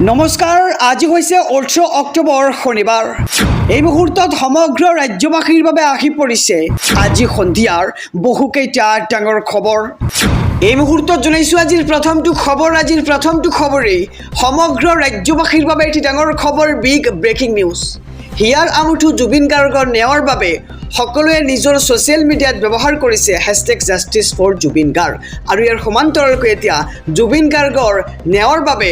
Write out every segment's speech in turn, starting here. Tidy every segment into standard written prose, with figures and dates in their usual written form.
নমস্কাৰ, আজি হৈছে 18 অক্টোবৰ শনিবাৰ। এই মুহূৰ্তত সমগ্ৰ ৰাজ্যবাসীৰ বাবে আহি পৰিছে আজি সন্ধিয়াৰ বহুকেইটা ডাঙৰ খবৰ। এই মুহূৰ্তত জনাইছোঁ আজিৰ প্ৰথমটো খবৰেই সমগ্ৰ ৰাজ্যবাসীৰ বাবে এটি ডাঙৰ খবৰ, বিগ ব্ৰেকিং নিউজ। হিয়াৰ আমঠু জুবিন গাৰ্গৰ ন্যায়ৰ বাবে সকলোৱে নিজৰ ছ'চিয়েল মিডিয়াত ব্যৱহাৰ কৰিছে #জাষ্টিছ ফৰ জুবিন গাৰ্গ। আৰু ইয়াৰ সমান্তৰালকৈ এতিয়া জুবিন গাৰ্গৰ ন্যায়ৰ বাবে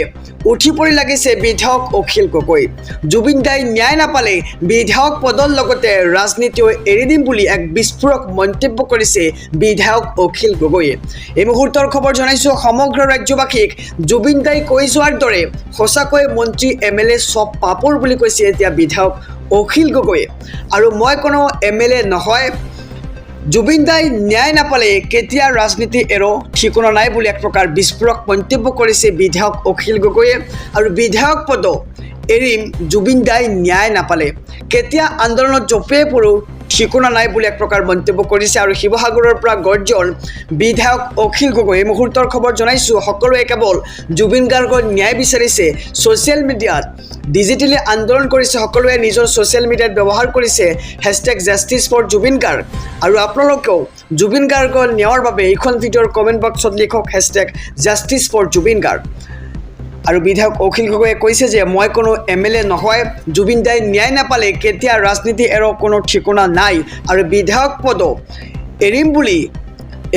উঠি পৰি লাগিছে বিধায়ক অখিল গগৈ। জুবিন দাই ন্যায় নাপালে বিধায়ক পদৰ লগতে ৰাজনীতিও এৰি দিম বুলি এক বিস্ফোৰক মন্তব্য কৰিছে বিধায়ক অখিল গগৈয়ে। এই মুহূৰ্তৰ খবৰ জনাইছোঁ সমগ্ৰ ৰাজ্যবাসীক। জুবিন দাই কৈ যোৱাৰ দৰে সঁচাকৈ মন্ত্ৰী MLA চব পাপৰ বুলি কৈছে এতিয়া বিধায়ক অখিল গগৈয়ে। আৰু মই কোনো MLA নহয়, জুবিন দাই ন্যায় নাপালে কেতিয়া ৰাজনীতি এৰো ঠিকনা নাই বুলি এক প্ৰকাৰ বিস্ফোৰক মন্তব্য কৰিছে বিধায়ক অখিল গগৈয়ে। আৰু বিধায়ক পদ এৰিম জুবিন দাই ন্যায় নাপালে, কেতিয়া আন্দোলনত জঁপিয়াই পৰোঁ ঠিকনা নাই বুলি এক প্ৰকাৰ মন্তব্য কৰিছে। আৰু শিৱসাগৰৰ পৰা গৰ্জন বিধায়ক অখিল গগৈ। এই মুহূৰ্তৰ খবৰ জনাইছোঁ সকলোৱে কেৱল জুবিন গাৰ্গৰ ন্যায় বিচাৰিছে, ছ'চিয়েল মিডিয়াত ডিজিটেলি আন্দোলন কৰিছে, সকলোৱে নিজৰ ছ'চিয়েল মিডিয়াত ব্যৱহাৰ কৰিছে #জাষ্টিছ ফৰ জুবিন গাৰ্গ। আৰু আপোনালোকেও জুবিন গাৰ্গৰ ন্যায়ৰ বাবে এইখন ভিডিঅ'ৰ কমেণ্ট বক্সত লিখক #জাষ্টিছ ফৰ জুবিন গাৰ্গ। আৰু বিধায়ক অখিল গগৈয়ে কৈছে যে মই কোনো MLA নহয়, জুবিন দাই ন্যায় নাপালে কেতিয়া ৰাজনীতি এৰো কোনো ঠিকনা নাই। আৰু বিধায়ক পদ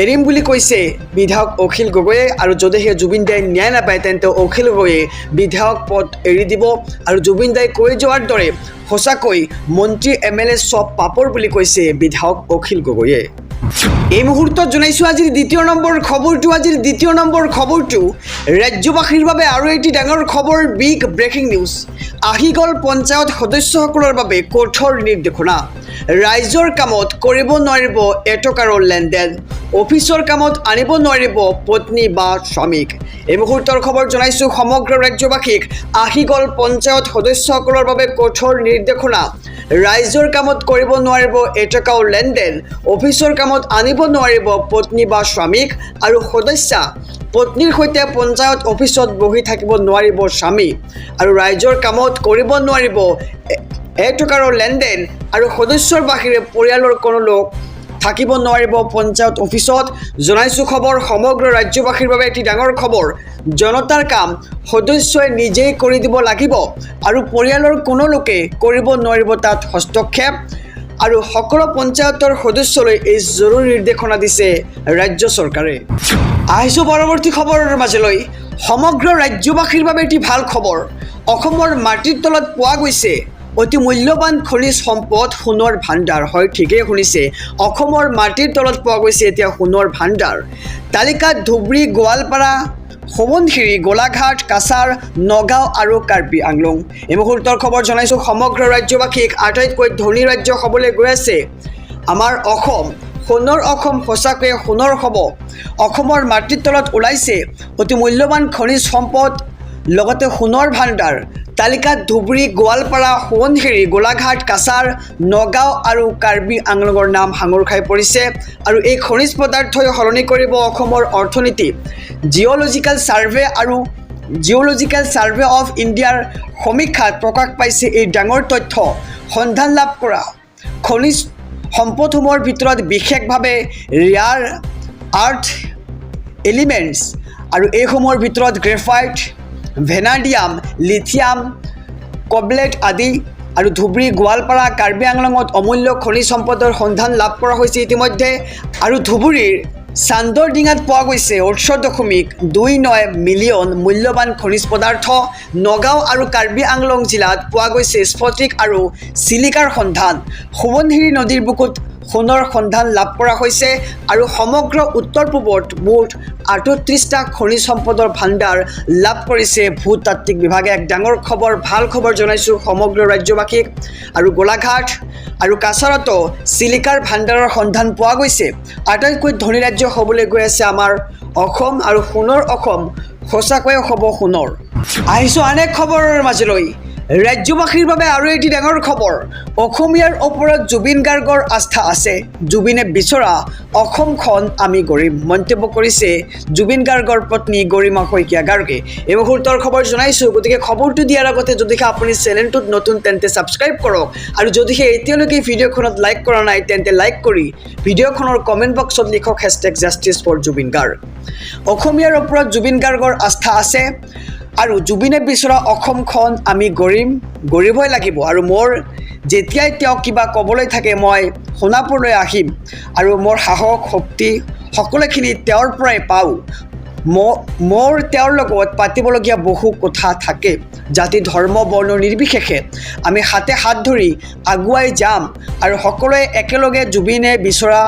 এৰিম বুলি কৈছে বিধায়ক অখিল গগৈয়ে। আৰু যদিহে জুবিন দাই ন্যায় নাপায় তেন্তে অখিল গগৈয়ে বিধায়ক পদ এৰি দিব। আৰু জুবিন দাই কৈ যোৱাৰ দৰে সঁচাকৈ মন্ত্ৰী MLA চব পাপৰ বুলি কৈছে বিধায়ক অখিল গগৈয়ে। এই মুহূৰ্তত জনাইছোঁ আজিৰ দ্বিতীয় নম্বৰ খবৰটো ৰাজ্যবাসীৰ বাবে আৰু এটি ডাঙৰ খবৰ, বিগ ব্ৰেকিং নিউজ। আহি গ'ল পঞ্চায়ত সদস্যসকলৰ বাবে কঠোৰ নিৰ্দেশনা। ৰাইজৰ কামত কৰিব নোৱাৰিব এটকাৰো লেনদেন, অফিচৰ কামত আনিব নোৱাৰিব পত্নী বা স্বামীক। এই মুহূৰ্তৰ খবৰ জনাইছোঁ সমগ্ৰ ৰাজ্যবাসীক। আহি গ'ল পঞ্চায়ত সদস্যসকলৰ বাবে কঠোৰ নিৰ্দেশনা। ৰাইজৰ কামত কৰিব নোৱাৰিব এটকাও লেনদেন, অফিচৰ কামত আনিব নোৱাৰিব পত্নী বা স্বামীক। আৰু সদস্যা পত্নীৰ সৈতে পঞ্চায়ত অফিচত বহি থাকিব নোৱাৰিব স্বামী। আৰু ৰাইজৰ কামত কৰিব নোৱাৰিব এটকাৰো লেনদেন। আৰু সদস্যৰ বাহিৰে পৰিয়ালৰ কোনো লোক থাকিব নোৱাৰিব পঞ্চায়ত অফিচত। জনাইছোঁ খবৰ সমগ্ৰ ৰাজ্যবাসীৰ বাবে এটি ডাঙৰ খবৰ। জনতাৰ কাম সদস্যই নিজেই কৰি দিব লাগিব আৰু পৰিয়ালৰ কোনো লোকে কৰিব নোৱাৰিব তাত হস্তক্ষেপ। আৰু সকলো পঞ্চায়তৰ সদস্যলৈ এই জৰুৰী নিৰ্দেশনা দিছে ৰাজ্য চৰকাৰে। আহিছোঁ পৰৱৰ্তী খবৰৰ মাজলৈ। সমগ্ৰ ৰাজ্যবাসীৰ বাবে এটি ভাল খবৰ। অসমৰ মাটিৰ তলত পোৱা গৈছে অতি মূল্যৱান খনিজ সম্পদ, সোণৰ ভাণ্ডাৰ। হয়, ঠিকেই শুনিছে, অসমৰ মাটিৰ তলত পোৱা গৈছে এতিয়া সোণৰ ভাণ্ডাৰ। তালিকাত ধুবুৰী, গোৱালপাৰা, সোৱণশিৰি, গোলাঘাট, কাছাৰ, নগাঁও আৰু কাৰ্বি আংলং। এই মুহূৰ্তৰ খবৰ জনাইছোঁ সমগ্ৰ ৰাজ্যবাসীক। আটাইতকৈ ধনী ৰাজ্য হ'বলৈ গৈ আছে আমাৰ অসম। সোণৰ অসম সঁচাকৈয়ে সোণৰ হ'ব। অসমৰ মাটিৰ তলত ওলাইছে অতি মূল্যৱান খনিজ সম্পদ, লগতে সোণৰ ভাণ্ডাৰ। তালিকাত ধুবুৰী, গোৱালপাৰা, সোৱণশিৰি, গোলাঘাট, কাছাৰ, নগাঁও আৰু কাৰ্বি আংলঙৰ নাম সাঙুৰ খাই পৰিছে। আৰু এই খনিজ পদাৰ্থই সলনি কৰিব অসমৰ অৰ্থনীতি। জিঅ'লজিকেল ছাৰ্ভে অফ ইণ্ডিয়াৰ সমীক্ষাত প্ৰকাশ পাইছে এই ডাঙৰ তথ্য। সন্ধান লাভ কৰা খনিজ সম্পদসমূহৰ ভিতৰত বিশেষভাৱে ৰেয়াৰ আৰ্থ এলিমেণ্টছ। আৰু এইসমূহৰ ভিতৰত গ্ৰেফাইট, ভেনাডিয়াম, লিথিয়াম, কবলেট আদি। আৰু ধুবুৰী, গোৱালপাৰা, কাৰ্বি আংলঙত অমূল্য খনিজ সম্পদৰ সন্ধান লাভ কৰা হৈছে ইতিমধ্যে। আৰু ধুবুৰীৰ চান্দৰডিঙাত পোৱা গৈছে 18.29 মিলিয়ন মূল্যৱান খনিজ পদাৰ্থ। নগাঁও আৰু কাৰ্বি আংলং জিলাত পোৱা গৈছে স্ফটিক আৰু চিলিকাৰ সন্ধান। সোৱণশিৰি নদীৰ বুকুত সোণৰ সন্ধান লাভ কৰা হৈছে। আৰু সমগ্ৰ উত্তৰ পূবত মুঠ 38টা খনিজ সম্পদৰ ভাণ্ডাৰ লাভ কৰিছে ভূতাত্ত্বিক বিভাগে। এক ডাঙৰ খবৰ, ভাল খবৰ জনাইছোঁ সমগ্ৰ ৰাজ্যবাসীক। আৰু গোলাঘাট আৰু কাছাৰতো চিলিকাৰ ভাণ্ডাৰৰ সন্ধান পোৱা গৈছে। আটাইতকৈ ধনী ৰাজ্য হ'বলৈ গৈ আছে আমাৰ অসম। আৰু সোণৰ অসম সঁচাকৈয়ে হ'ব সোণৰ। আহিছোঁ আন এক খবৰৰ মাজলৈ। ৰাজ্যবাসীৰ বাবে আৰু এটি ডাঙৰ খবৰ অসমীয়াৰ ওপৰত জুবিন গাৰ্গৰ আস্থা আছে জুবিনে বিচৰা অসমখন আমি গঢ়িম মন্তব্য কৰিছে জুবিন গাৰ্গৰ পত্নী গৰিমা শইকীয়া গাৰ্গে এই মুহূৰ্তৰ খবৰ জনাইছো গতিকে খবৰটো দিয়াৰ আগতে যদি আপুনি চেনেলটোত নতুন তেন্তে সাবস্ক্ৰাইব কৰক আৰু যদি এতিয়ালৈকে ভিডিঅ'খনত লাইক কৰা নাই তেন্তে লাইক কৰি ভিডিঅ'খনৰ কমেন্ট বক্সত লিখক #justice4jubin garg অসমীয়াৰ ওপৰত জুবিন গাৰ্গৰ আস্থা আছে আৰু জুবিনে বিচৰা অসমখন আমি গঢ়িবই লাগিব আৰু মোৰ যেতিয়াই তেওঁ কিবা ক'বলৈ থাকে মই সোণাপুৰলৈ আহিম আৰু মোৰ সাহস শক্তি সকলোখিনি তেওঁৰ পৰাই পাওঁ মোৰ তেওঁৰ লগত পাতিবলগীয়া বহু কথা থাকে জাতি ধৰ্ম বৰ্ণ নিৰ্বিশেষে আমি হাতে হাত ধৰি আগুৱাই যাম আৰু সকলোৱে একেলগে জুবিনে বিচৰা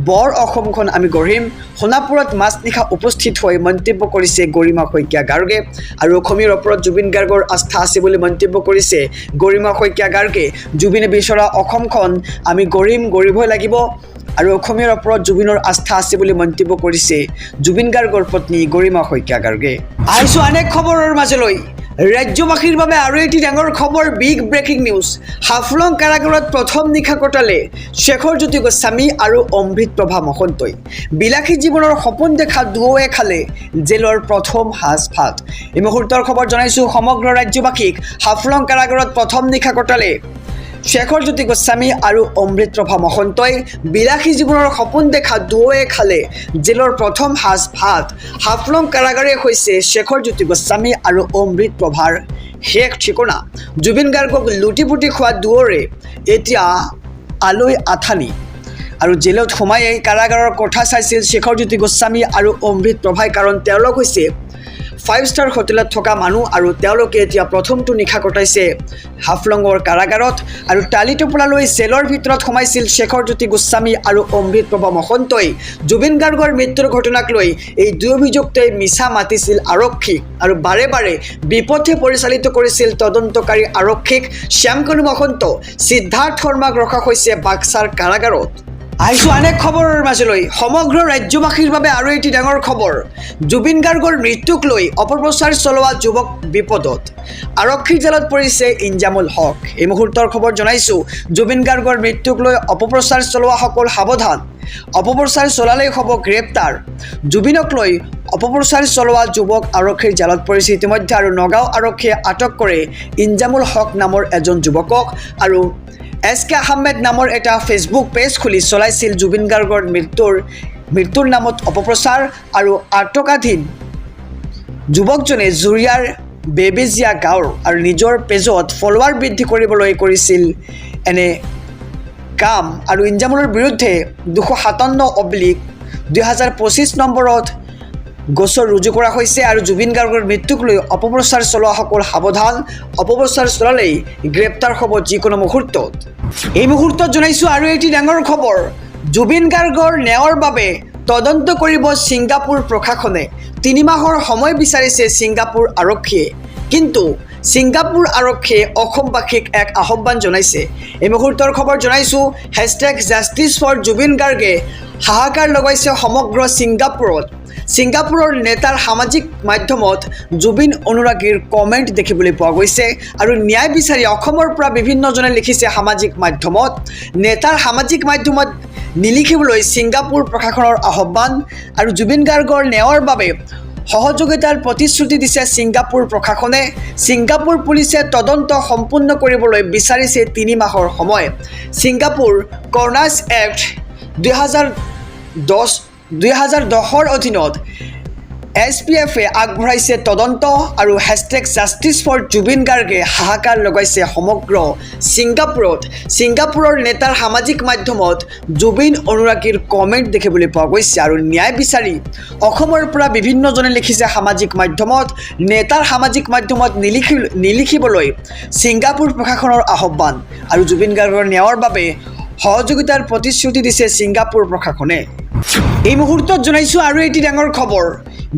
বৰ অসমখন আমি গঢ়িম সোণাপুৰত মাজনিশা উপস্থিত হৈ মন্তব্য কৰিছে গৰিমা শইকীয়া গাৰ্গে আৰু অসমীয়াৰ ওপৰত জুবিন গাৰ্গৰ আস্থা আছে বুলি মন্তব্য কৰিছে গৰিমা শইকীয়া গাৰ্গে জুবিনে বিচৰা অসমখন আমি গঢ়িবই লাগিব আৰু অসমীয়াৰ ওপৰত জুবিনৰ আস্থা আছে বুলি মন্তব্য কৰিছে জুবিন গাৰ্গৰ পত্নী গৰিমা শইকীয়া গাৰ্গে আহিছো অনেক খবৰৰ মাজলৈ ৰাজ্যবাসীৰ বাবে আৰু এটি ডাঙৰ খবৰ বিগ ব্ৰেকিং নিউজ হাফলং কাৰাগাৰত প্ৰথম নিশা কটালে শেখৰজ্যোতি গোস্বামী আৰু অমৃতপ্ৰভা মহন্তই বিলাসী জীৱনৰ সপোন দেখা দুয়োৱে খালে জেলৰ প্ৰথম সাজ ভাত এই মুহূৰ্তৰ খবৰ জনাইছো সমগ্ৰ ৰাজ্যবাসীক হাফলং কাৰাগাৰত প্ৰথম নিশা কটালে শেখৰজ্যোতি গোস্বামী আৰু অমৃতপ্ৰভা মহন্তই বিলাসী জীৱনৰ সপোন দেখা দুয়োৱে খালে জেলৰ প্ৰথম সাজ ভাত হাফলং কাৰাগাৰে হৈছে শেখৰজ্যোতি গোস্বামী আৰু অমৃতপ্ৰভাৰ শেষ ঠিকনা জুবিন গাৰ্গক লুটিপুটি খোৱা দুয়োৰে এতিয়া আলৈ আথানি আৰু জেলত সোমাই কাৰাগাৰৰ কথা চাইছিল শেখৰজ্যোতি গোস্বামী আৰু অমৃতপ্ৰভাই কাৰণ তেওঁলোক হৈছে 5-ষ্টাৰ হোটেলত থকা মানুহ আৰু তেওঁলোকে এতিয়া প্ৰথমটো নিশা কটাইছে হাফলঙৰ কাৰাগাৰত আৰু টালি টোপোলালৈ জেলৰ ভিতৰত সোমাইছিল শেখৰজ্যোতি গোস্বামী আৰু অমৃতপ্ৰভা মহন্তই জুবিন গাৰ্গৰ মৃত্যুৰ ঘটনাক লৈ এই দুই অভিযুক্তই মিছা মাতিছিল আৰক্ষীক আৰু বাৰে বাৰে বিপথে পৰিচালিত কৰিছিল তদন্তকাৰী আৰক্ষীক শ্যামকানু মহন্ত সিদ্ধাৰ্থ শৰ্মাক ৰখা হৈছে বাক্সাৰ কাৰাগাৰত আহিছো অনেক খবৰৰ মাজলৈ সমগ্ৰ ৰাজ্যবাসীৰ বাবে আৰু এটি ডাঙৰ খবৰ জুবিন গাৰ্গৰ মৃত্যুক লৈ অপপ্ৰচাৰ চলোৱা যুৱক বিপদত আৰক্ষীৰ জালত পৰিছে ইনজামুল হক এই মুহূৰ্তৰ খবৰ জনাইছো জুবিন গাৰ্গৰ মৃত্যুক লৈ অপপ্ৰচাৰ চলোৱাসকল সাৱধান অপপ্ৰচাৰ চলালেই হ'ব গ্ৰেপ্তাৰ জুবিনক লৈ অপপ্ৰচাৰ চলোৱা যুৱক আৰক্ষীৰ জালত পৰিছে ইতিমধ্যে আৰু নগাঁও আৰক্ষীয়ে আটক কৰে ইনজামুল হক নামৰ এজন যুৱকক আৰু SK আহমেদ নামৰ এটা ফেচবুক পেজ খুলি চলাইছিল জুবিন গাৰ্গৰ মৃত্যুৰ নামত অপপ্ৰচাৰ আৰু আটকাধীন যুৱকজনে জুৰিয়াৰ বেবেজিয়া গাঁৱৰ আৰু নিজৰ পেজত ফলোৱাৰ বৃদ্ধি কৰিবলৈ কৰিছিল এনে কাম আৰু ইনজামুলৰ বিৰুদ্ধে 257/2025 নম্বৰত গোচৰ ৰুজু কৰা হৈছে আৰু জুবিন গাৰ্গৰ মৃত্যুক লৈ অপপ্ৰচাৰ চলোৱাসকল সাৱধান অপপ্ৰচাৰ চলালেই গ্ৰেপ্তাৰ হ'ব যিকোনো মুহূৰ্তত এই মুহূৰ্তত জনাইছো আৰু এটি ডাঙৰ খবৰ জুবিন গাৰ্গৰ ন্যায়ৰ বাবে তদন্ত কৰিব ছিংগাপুৰ প্ৰশাসনে 3 মাহৰ সময় বিচাৰিছে ছিংগাপুৰ আৰক্ষীয়ে কিন্তু ছিংগাপুৰ আৰক্ষীয়ে অসমবাসীক এক আহ্বান জনাইছে এই মুহূৰ্তৰ খবৰ জনাইছো #justice4jubin garge হাহাকাৰ লগাইছে সমগ্ৰ ছিংগাপুৰৰ নেতাৰ সামাজিক মাধ্যমত জুবিন অনুৰাগীৰ কমেণ্ট দেখিবলৈ পোৱা গৈছে আৰু ন্যায় বিচাৰি অসমৰ পৰা বিভিন্নজনে লিখিছে সামাজিক মাধ্যমত নেতাৰ সামাজিক মাধ্যমত নিলিখিবলৈ ছিংগাপুৰ প্ৰশাসনৰ আহ্বান আৰু জুবিন গাৰ্গৰ ন্যায়ৰ বাবে সহযোগিতাৰ প্ৰতিশ্ৰুতি দিছে ছিংগাপুৰ প্ৰশাসনে ছিংগাপুৰ পুলিচে তদন্ত সম্পূৰ্ণ কৰিবলৈ বিচাৰিছে 3 মাহৰ সময় ছিংগাপুৰ কৰ্নাৰ্ছ এক্ট 2010ৰ অধীনত SPFে আগবঢ়াইছে তদন্ত আৰু #justice4jubin garge হাহাকাৰ লগাইছে সমগ্ৰ ছিংগাপুৰৰ নেতাৰ সামাজিক মাধ্যমত জুবিন অনুৰাগীৰ কমেণ্ট দেখিবলৈ পোৱা গৈছে আৰু ন্যায় বিচাৰি অসমৰ পৰা বিভিন্নজনে লিখিছে সামাজিক মাধ্যমত নেতাৰ সামাজিক মাধ্যমত নিলিখিবলৈ ছিংগাপুৰ প্ৰশাসনৰ আহ্বান আৰু জুবিন গাৰ্গৰ ন্যায়ৰ বাবে সহযোগিতাৰ প্ৰতিশ্ৰুতি দিছে ছিংগাপুৰ প্ৰশাসনে এই মুহূৰ্তত জনাইছোঁ আৰু এটি ডাঙৰ খবৰ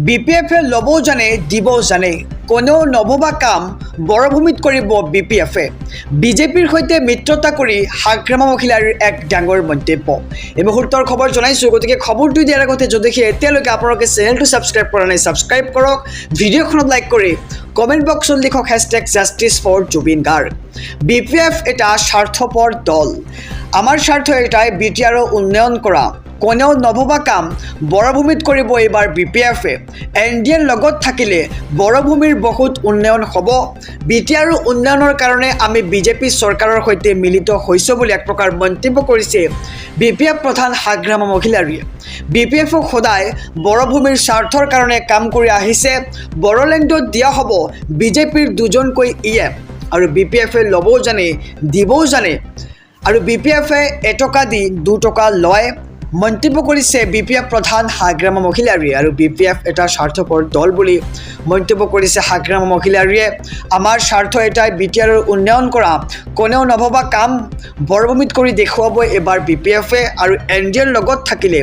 BPFে ল'বও জানে দিবও জানে কোনেও নভবা কাম বৰভূমিত কৰিব BPFে বিজেপিৰ সৈতে মিত্ৰতা কৰি হাগ্ৰামা মহিলাৰ এক ডাঙৰ মন্তব্য এই মুহূৰ্তৰ খবৰ জনাইছোঁ গতিকে খবৰটো দিয়াৰ আগতে যদি এতিয়ালৈকে আপোনালোকে চেনেলটো ছাবস্ক্ৰাইব কৰা নাই ছাবস্ক্ৰাইব কৰক ভিডিঅ'খনত লাইক কৰি কমেণ্ট বক্সত লিখক #JusticeForJubin Garg BPF এটা স্বাৰ্থপৰ দল আমাৰ স্বাৰ্থ এটাই BTRৰ উন্নয়ন কৰা কোনেও নভবা কাম বৰভূমিত কৰিব এইবাৰ BPFে NDAৰ লগত থাকিলে বৰভূমিৰ বহুত উন্নয়ন হ'ব BTR উন্নয়নৰ কাৰণে আমি বিজেপি চৰকাৰৰ সৈতে মিলিত হৈছোঁ বুলি এক প্ৰকাৰ মন্তব্য কৰিছে BPF প্ৰধান হাগ্ৰামা মহিলাৰীয়ে BPFক সদায় বৰভূমিৰ স্বাৰ্থৰ কাৰণে কাম কৰি আহিছে বড়োলেণ্ডত দিয়া হ'ব বিজেপিৰ দুজনকৈ EM আৰু BPFে ল'বও জানে দিবও জানে আৰু BPFে এটকা দি 2 টকা লয় মন্তব্য কৰিছে BPF প্ৰধান হাগ্ৰামা মহিলাৰীয়ে আৰু BPF এটা স্বাৰ্থপৰ দল বুলি মন্তব্য কৰিছে হাগ্ৰামা মহিলাৰীয়ে আমাৰ স্বাৰ্থ এটাই BTRৰ উন্নয়ন কৰা কোনেও নভবা কাম বৰভূমিত কৰি দেখুৱাব এবাৰ BPFে আৰু NDAৰ লগত থাকিলে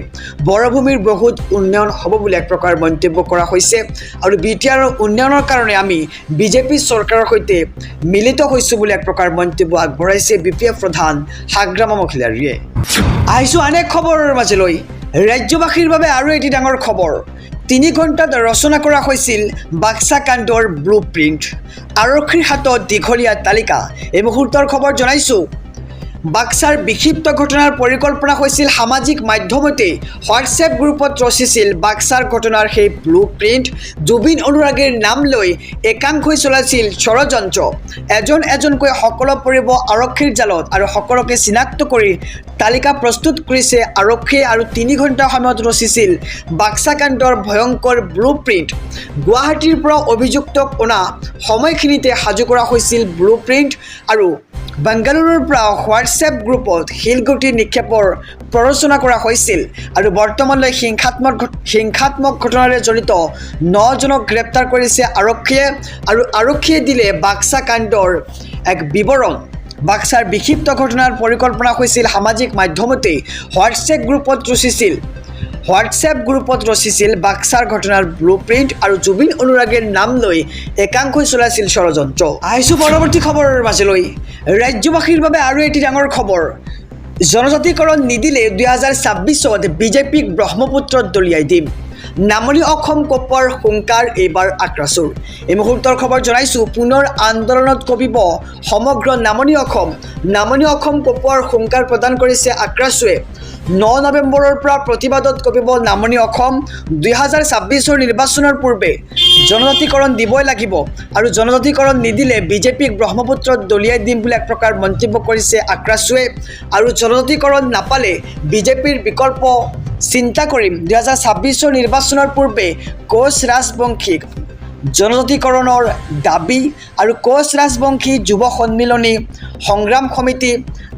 বৰভূমিৰ বহুত উন্নয়ন হ'ব বুলি এক প্ৰকাৰ মন্তব্য কৰা হৈছে আৰু BTRৰ উন্নয়নৰ কাৰণে আমি বিজেপি চৰকাৰৰ সৈতে মিলিত হৈছোঁ বুলি এক প্ৰকাৰ মন্তব্য আগবঢ়াইছে BPF প্ৰধান হাগ্ৰামা মহিলাৰীয়ে আহিছোঁ আন এক খবৰৰ মাজলৈ ৰাজ্যবাসীৰ বাবে আৰু এটি ডাঙৰ খবৰ 3 ঘণ্টাত ৰচনা কৰা হৈছিল বাক্সা কাণ্ডৰ ব্লুপ্ৰিণ্ট আৰক্ষীৰ হাতত দীঘলীয়া তালিকা এই মুহূৰ্তৰ খবৰ জনাইছোঁ বাক্সাৰ বিক্ষিপ্ত ঘটনাৰ পৰিকল্পনা হৈছিল সামাজিক মাধ্যমতে হোৱাটছএপ গ্ৰুপত ৰচিছিল বাক্সাৰ ঘটনাৰ সেই ব্লুপ্ৰিণ্ট জুবিন অনুৰাগীৰ নাম লৈ একাংশই চলাইছিল ষড়যন্ত্ৰ এজনকৈ সকলো পৰিব আৰক্ষীৰ জালত আৰু সকলোকে চিনাক্ত কৰি তালিকা প্ৰস্তুত কৰিছে আৰক্ষীয়ে আৰু 3 ঘণ্টা সময়ত ৰচিছিল বাক্সা কাণ্ডৰ ভয়ংকৰ ব্লুপ্ৰিণ্ট গুৱাহাটীৰ পৰা অভিযুক্তক অনা সময়খিনিতে সাজু কৰা হৈছিল ব্লুপ্ৰিণ্ট আৰু বেংগালুৰুৰ পৰা হোৱাটছএপ গ্ৰুপত শিলগুটি নিক্ষেপৰ প্ৰৰচনা কৰা হৈছিল আৰু বৰ্তমানলৈ হিংসাত্মক ঘটনাৰে জড়িত 9 জনক গ্ৰেপ্তাৰ কৰিছে আৰক্ষীয়ে আৰু আৰক্ষীয়ে দিলে বাক্সা কাণ্ডৰ এক বিৱৰণ বাক্সাৰ বিক্ষিপ্ত ঘটনাৰ পৰিকল্পনা হৈছিল সামাজিক মাধ্যমতে হোৱাটছএপ গ্ৰুপত ৰচিছিল বাক্সাৰ ঘটনাৰ ব্লুপ্ৰিণ্ট আৰু জুবিন অনুৰাগীৰ নাম লৈ একাংশই চলাইছিল ষড়যন্ত্ৰ আহিছোঁ পৰৱৰ্তী খবৰৰ মাজলৈ ৰাজ্যবাসীৰ বাবে আৰু এটি ডাঙৰ খবৰ জনজাতিকৰণ নিদিলে 2026ত বিজেপিক ব্ৰহ্মপুত্ৰত দলিয়াই দিম নামনি অসম কপৰ হুংকাৰ এইবাৰ আক্ৰাসুৰ এই মুহূৰ্তৰ খবৰ জনাইছোঁ পুনৰ আন্দোলনত কঁপিব সমগ্ৰ নামনি অসম কপৰ হুংকাৰ প্ৰদান কৰিছে আক্ৰাসুৱে 9 নৱেম্বৰৰ পৰা প্ৰতিবাদত কঁপিব নামনি অসম 2026ৰ নিৰ্বাচনৰ পূৰ্বে জনজাতিকৰণ দিবই লাগিব আৰু জনজাতিকৰণ নিদিলে বিজেপিক ব্ৰহ্মপুত্ৰত দলিয়াই দিম বুলি এক প্ৰকাৰ মন্তব্য কৰিছে আক্ৰাসুৱে আৰু জনজাতিকৰণ নাপালে বিজেপিৰ বিকল্প চিন্তা কৰিম 2026ৰ নিৰ্বাচনৰ পূৰ্বে কোচ ৰাজবংশীক জনজাতিকৰণৰ দাবী আৰু কোচ ৰাজবংশী যুৱ সন্মিলনী সংগ্ৰাম সমিতি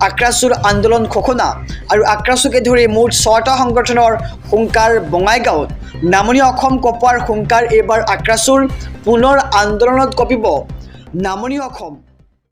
আক্ৰাসুৰ আন্দোলন ঘোষণা আৰু আক্ৰাসুকে ধৰি মুঠ 6টা সংগঠনৰ হুংকাৰ বঙাইগাঁৱত নামনি অসম কপৰ হুংকাৰ এইবাৰ আক্ৰাসুৰ পুনৰ আন্দোলনত কঁপিব নামনি অসম